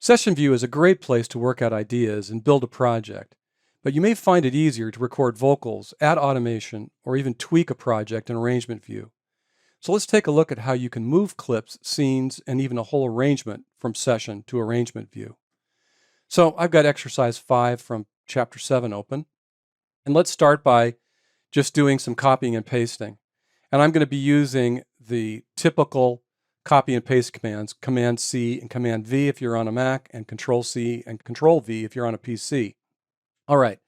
Session View is a great place to work out ideas and build a project, but you may find it easier to record vocals, add automation, or even tweak a project in Arrangement View. So let's take a look at how you can move clips, scenes, and even a whole arrangement from Session to Arrangement View. So I've got exercise 5 from chapter 7 open, and let's start by just doing some copying and pasting. And I'm going to be using the typical copy and paste commands, Command C and Command V if you're on a Mac, and Control C and Control V if you're on a PC. All right,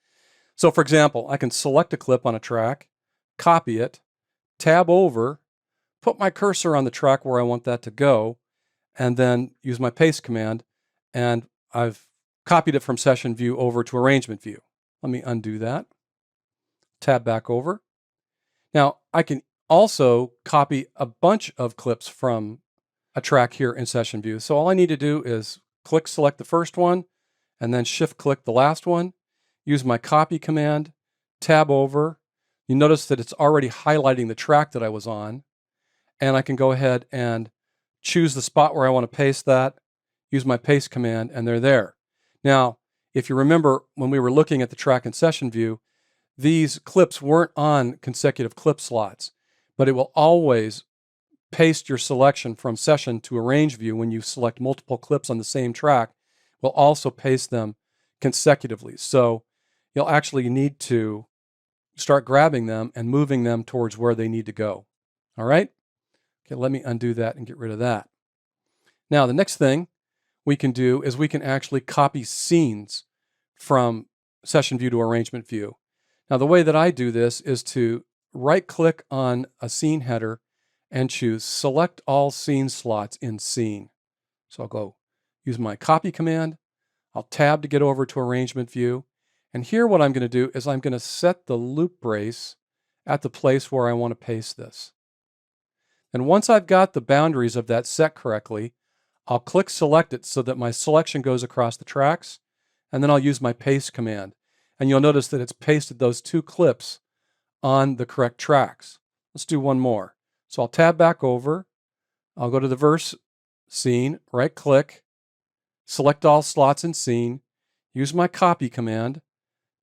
so for example, I can select a clip on a track, copy it, tab over, put my cursor on the track where I want that to go, and then use my paste command, and I've copied it from Session View over to Arrangement View. Let me undo that. Tab back over. Now, I can also copy a bunch of clips from a track here in Session View. So all I need to do is select the first one, and then shift-click the last one, use my copy command, tab over. You notice that it's already highlighting the track that I was on, and I can go ahead and choose the spot where I want to paste that, use my paste command, and they're there. Now, if you remember when we were looking at the track in Session View, these clips weren't on consecutive clip slots, but it will always paste your selection from Session to Arrange View when you select multiple clips on the same track. Will also paste them consecutively. So you'll actually need to start grabbing them and moving them towards where they need to go. All right? Okay, let me undo that and get rid of that. Now, the next thing we can do is we can actually copy scenes from Session View to Arrangement View. Now, the way that I do this is to right-click on a scene header and choose Select All Scene Slots in Scene. So I'll go use my copy command. I'll tab to get over to Arrangement View. And here what I'm going to do is I'm going to set the loop brace at the place where I want to paste this. And once I've got the boundaries of that set correctly, I'll click Select It so that my selection goes across the tracks, and then I'll use my Paste command. And you'll notice that it's pasted those two clips on the correct tracks. Let's do one more. So I'll tab back over. I'll go to the verse scene, right-click, select all slots in scene, use my copy command,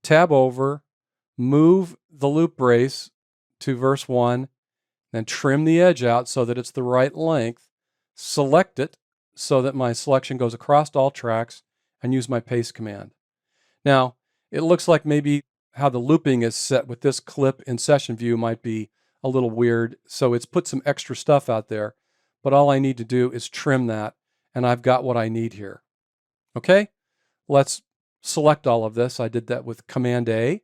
tab over, move the loop brace to verse 1, then trim the edge out so that it's the right length, select it so that my selection goes across all tracks, and use my paste command. Now, it looks like maybe how the looping is set with this clip in Session View might be a little weird, so it's put some extra stuff out there, but all I need to do is trim that, and I've got what I need here. Okay, let's select all of this. I did that with Command A.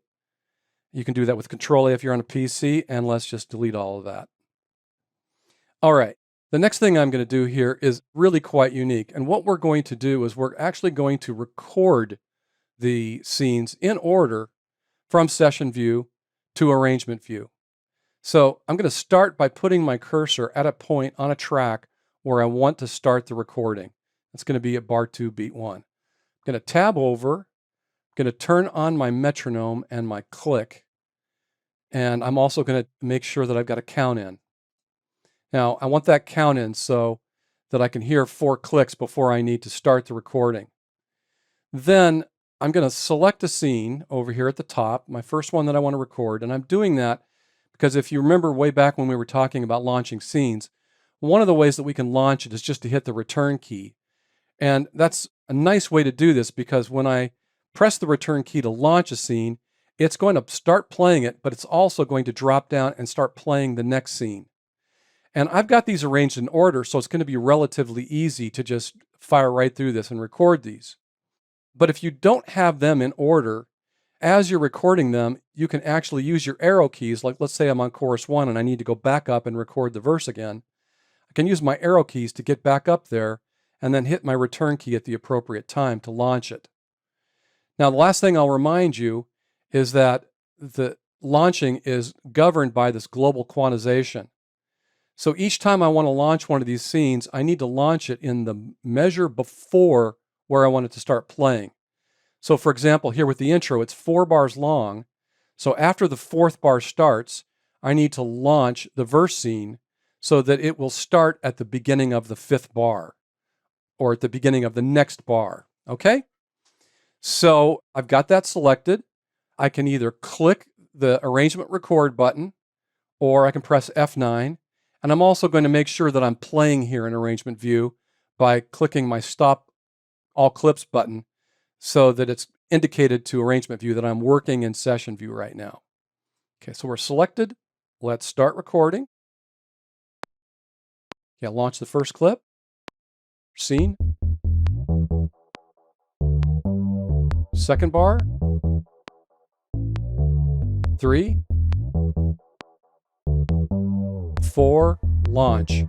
You can do that with Control A if you're on a PC, and let's just delete all of that. All right, the next thing I'm going to do here is really quite unique, and what we're going to do is we're actually going to record the scenes in order from Session View to Arrangement View. So I'm going to start by putting my cursor at a point on a track where I want to start the recording. That's going to be at bar 2, beat 1. I'm going to tab over, I'm going to turn on my metronome and my click, and I'm also going to make sure that I've got a count in. Now, I want that count in so that I can hear 4 clicks before I need to start the recording. Then I'm going to select a scene over here at the top, my first one that I want to record, and I'm doing that because if you remember way back when we were talking about launching scenes, one of the ways that we can launch it is just to hit the return key. And that's a nice way to do this because when I press the return key to launch a scene, it's going to start playing it, but it's also going to drop down and start playing the next scene. And I've got these arranged in order, so it's going to be relatively easy to just fire right through this and record these. But if you don't have them in order, as you're recording them, you can actually use your arrow keys. Like let's say I'm on chorus 1 and I need to go back up and record the verse again. I can use my arrow keys to get back up there and then hit my return key at the appropriate time to launch it. Now, the last thing I'll remind you is that the launching is governed by this global quantization. So each time I want to launch one of these scenes, I need to launch it in the measure before where I want it to start playing. So for example, here with the intro, it's 4 bars long. So after the 4th bar starts, I need to launch the verse scene so that it will start at the beginning of the 5th bar. or at the beginning of the next bar. Okay? So I've got that selected. I can either click the arrangement record button or I can press F9. And I'm also going to make sure that I'm playing here in arrangement view by clicking my stop all clips button so that it's indicated to arrangement view that I'm working in session view right now. Okay, so we're selected. Let's start recording. Yeah, launch the first clip. Scene. Second bar. 3, 4, launch.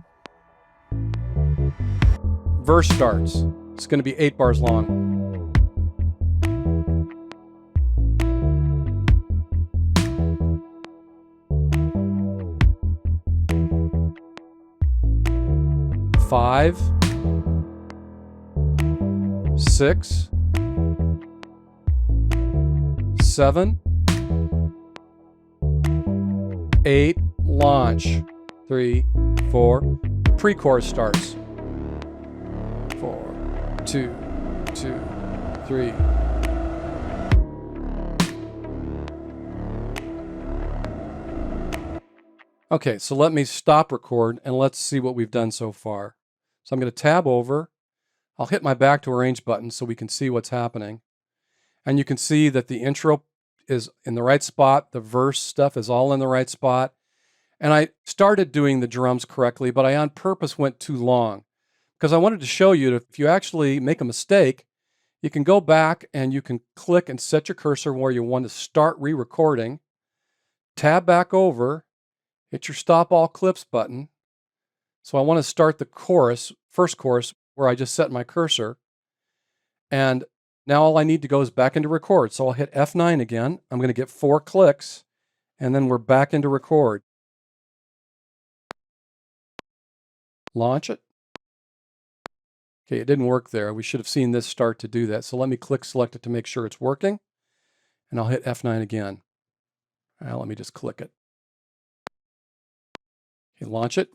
Verse starts. It's going to be 8 bars long. Five, 6, 7, 8, launch. 3, 4, pre-chorus starts. 4, 2, 2, 3. Okay, so let me stop record and let's see what we've done so far. So I'm going to tab over. I'll hit my back to arrange button so we can see what's happening. And you can see that the intro is in the right spot. The verse stuff is all in the right spot. And I started doing the drums correctly, but I on purpose went too long because I wanted to show you that if you actually make a mistake, you can go back and you can click and set your cursor where you want to start re-recording, tab back over, hit your stop all clips button. So I want to start the chorus, first chorus, where I just set my cursor. And now all I need to go is back into record. So I'll hit F9 again. I'm going to get 4 clicks, and then we're back into record. Launch it. Okay, it didn't work there. We should have seen this start to do that. So let me click select it to make sure it's working. And I'll hit F9 again. Now let me just click it. Okay, launch it.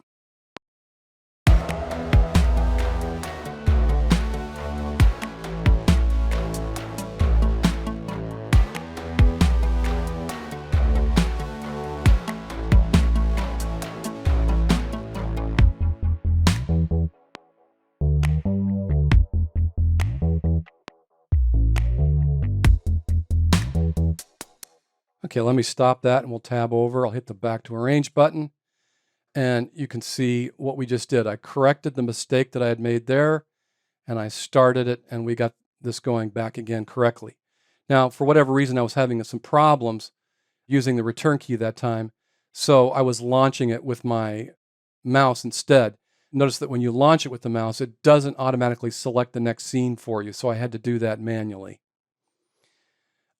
Okay, let me stop that and we'll tab over. I'll hit the back to arrange button and you can see what we just did. I corrected the mistake that I had made there and I started it and we got this going back again correctly. Now, for whatever reason, I was having some problems using the return key that time, so I was launching it with my mouse instead. Notice that when you launch it with the mouse, it doesn't automatically select the next scene for you, so I had to do that manually.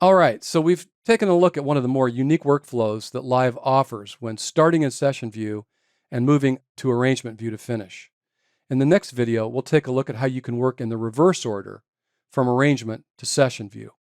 All right, so we've taken a look at one of the more unique workflows that Live offers when starting in session view and moving to arrangement view to finish. In the next video, we'll take a look at how you can work in the reverse order from arrangement to session view.